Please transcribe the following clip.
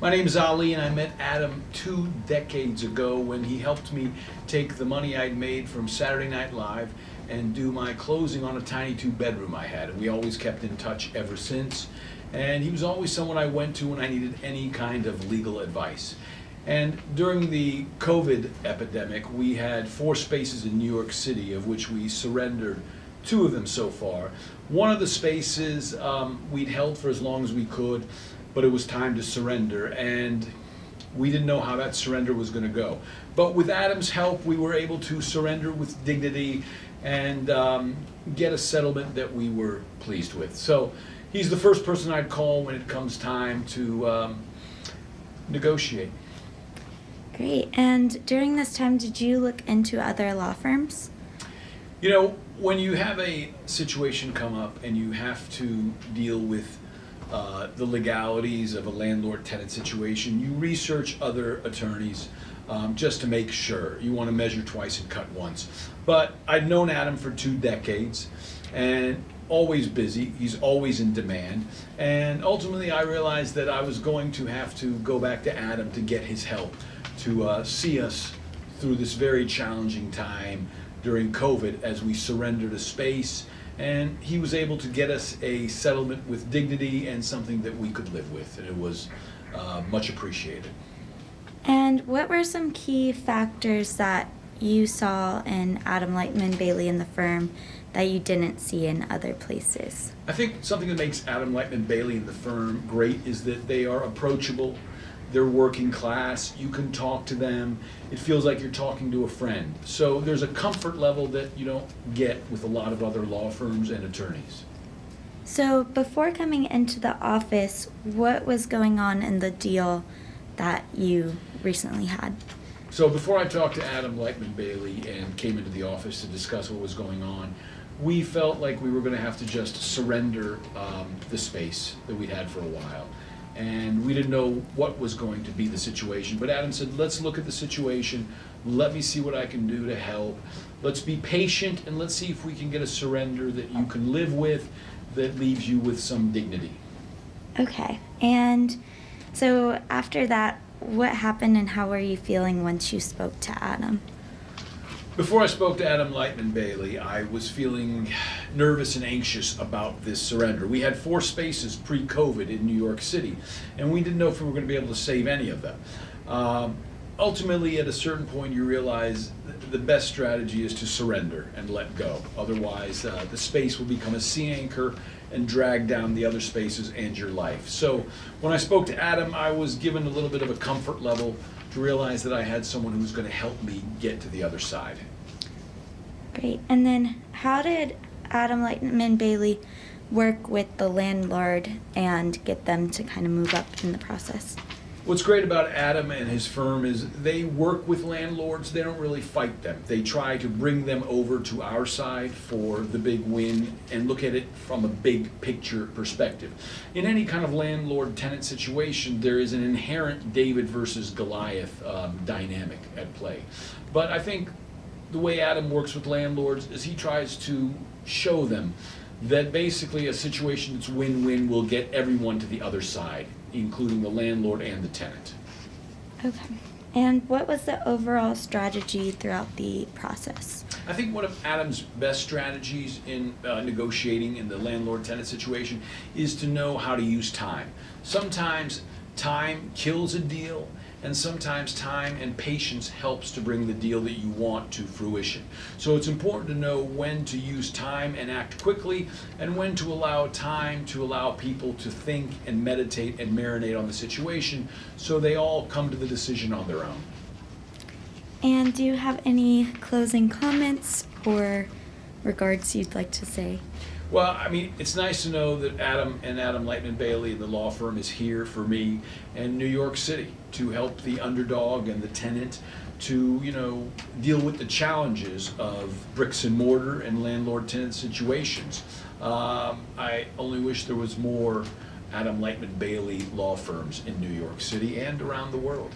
My name is Ali, and I met Adam 2 decades ago when he helped me take the money I'd made from Saturday Night Live and do my closing on a tiny 2-bedroom I had. And we always kept in touch ever since. And he was always someone I went to when I needed any kind of legal advice. And during the COVID epidemic, we had 4 spaces in New York City, of which we surrendered 2 of them so far. One of the spaces we'd held for as long as we could, but it was time to surrender, and we didn't know how that surrender was going to go. But with Adam's help, we were able to surrender with dignity and get a settlement that we were pleased with. So he's the first person I'd call when it comes time to negotiate. Great. And during this time, did you look into other law firms? You know, when you have a situation come up and you have to deal with the legalities of a landlord-tenant situation, you research other attorneys just to make sure. You want to measure twice and cut once. But I'd known Adam for 2 decades, and always busy. He's always in demand. And ultimately, I realized that I was going to have to go back to Adam to get his help to see us through this very challenging time during COVID as we surrendered a space. And he was able to get us a settlement with dignity and something that we could live with. And it was much appreciated. And what were some key factors that you saw in Adam Leitman Bailey and the firm that you didn't see in other places? I think something that makes Adam Leitman Bailey and the firm great is that they are approachable. They're working class. You can talk to them. It feels like you're talking to a friend. So there's a comfort level that you don't get with a lot of other law firms and attorneys. So before coming into the office, what was going on in the deal that you recently had? So before I talked to Adam Leitman Bailey and came into the office to discuss what was going on, we felt like we were going to have to just surrender the space that we'd had for a while. And we didn't know what was going to be the situation. But Adam said, let's look at the situation. Let me see what I can do to help. Let's be patient, and let's see if we can get a surrender that you can live with, that leaves you with some dignity. Okay. And so after that, what happened and how were you feeling once you spoke to Adam? Before I spoke to Adam Leitman Bailey, I was feeling nervous and anxious about this surrender. We had 4 spaces pre-COVID in New York City, and we didn't know if we were going to be able to save any of them. Ultimately, at a certain point, you realize the best strategy is to surrender and let go. Otherwise, the space will become a sea anchor and drag down the other spaces and your life. So when I spoke to Adam, I was given a little bit of a comfort level to realize that I had someone who was going to help me get to the other side. Great. And then how did Adam Leitman Bailey work with the landlord and get them to kind of move up in the process? What's great about Adam and his firm is they work with landlords. They don't really fight them. They try to bring them over to our side for the big win and look at it from a big picture perspective. In any kind of landlord-tenant situation, there is an inherent David versus Goliath dynamic at play. But I think the way Adam works with landlords is he tries to show them that basically a situation that's win-win will get everyone to the other side, including the landlord and the tenant. Okay. And what was the overall strategy throughout the process? I think one of Adam's best strategies in negotiating in the landlord-tenant situation is to know how to use time. Sometimes time kills a deal, and sometimes time and patience helps to bring the deal that you want to fruition. So it's important to know when to use time and act quickly, and when to allow time to allow people to think and meditate and marinate on the situation so they all come to the decision on their own. And do you have any closing comments or regards you'd like to say? Well, I mean, it's nice to know that Adam and Adam Leitman Bailey and the law firm is here for me in New York City to help the underdog and the tenant to, deal with the challenges of bricks and mortar and landlord-tenant situations. I only wish there was more Adam Leitman Bailey law firms in New York City and around the world.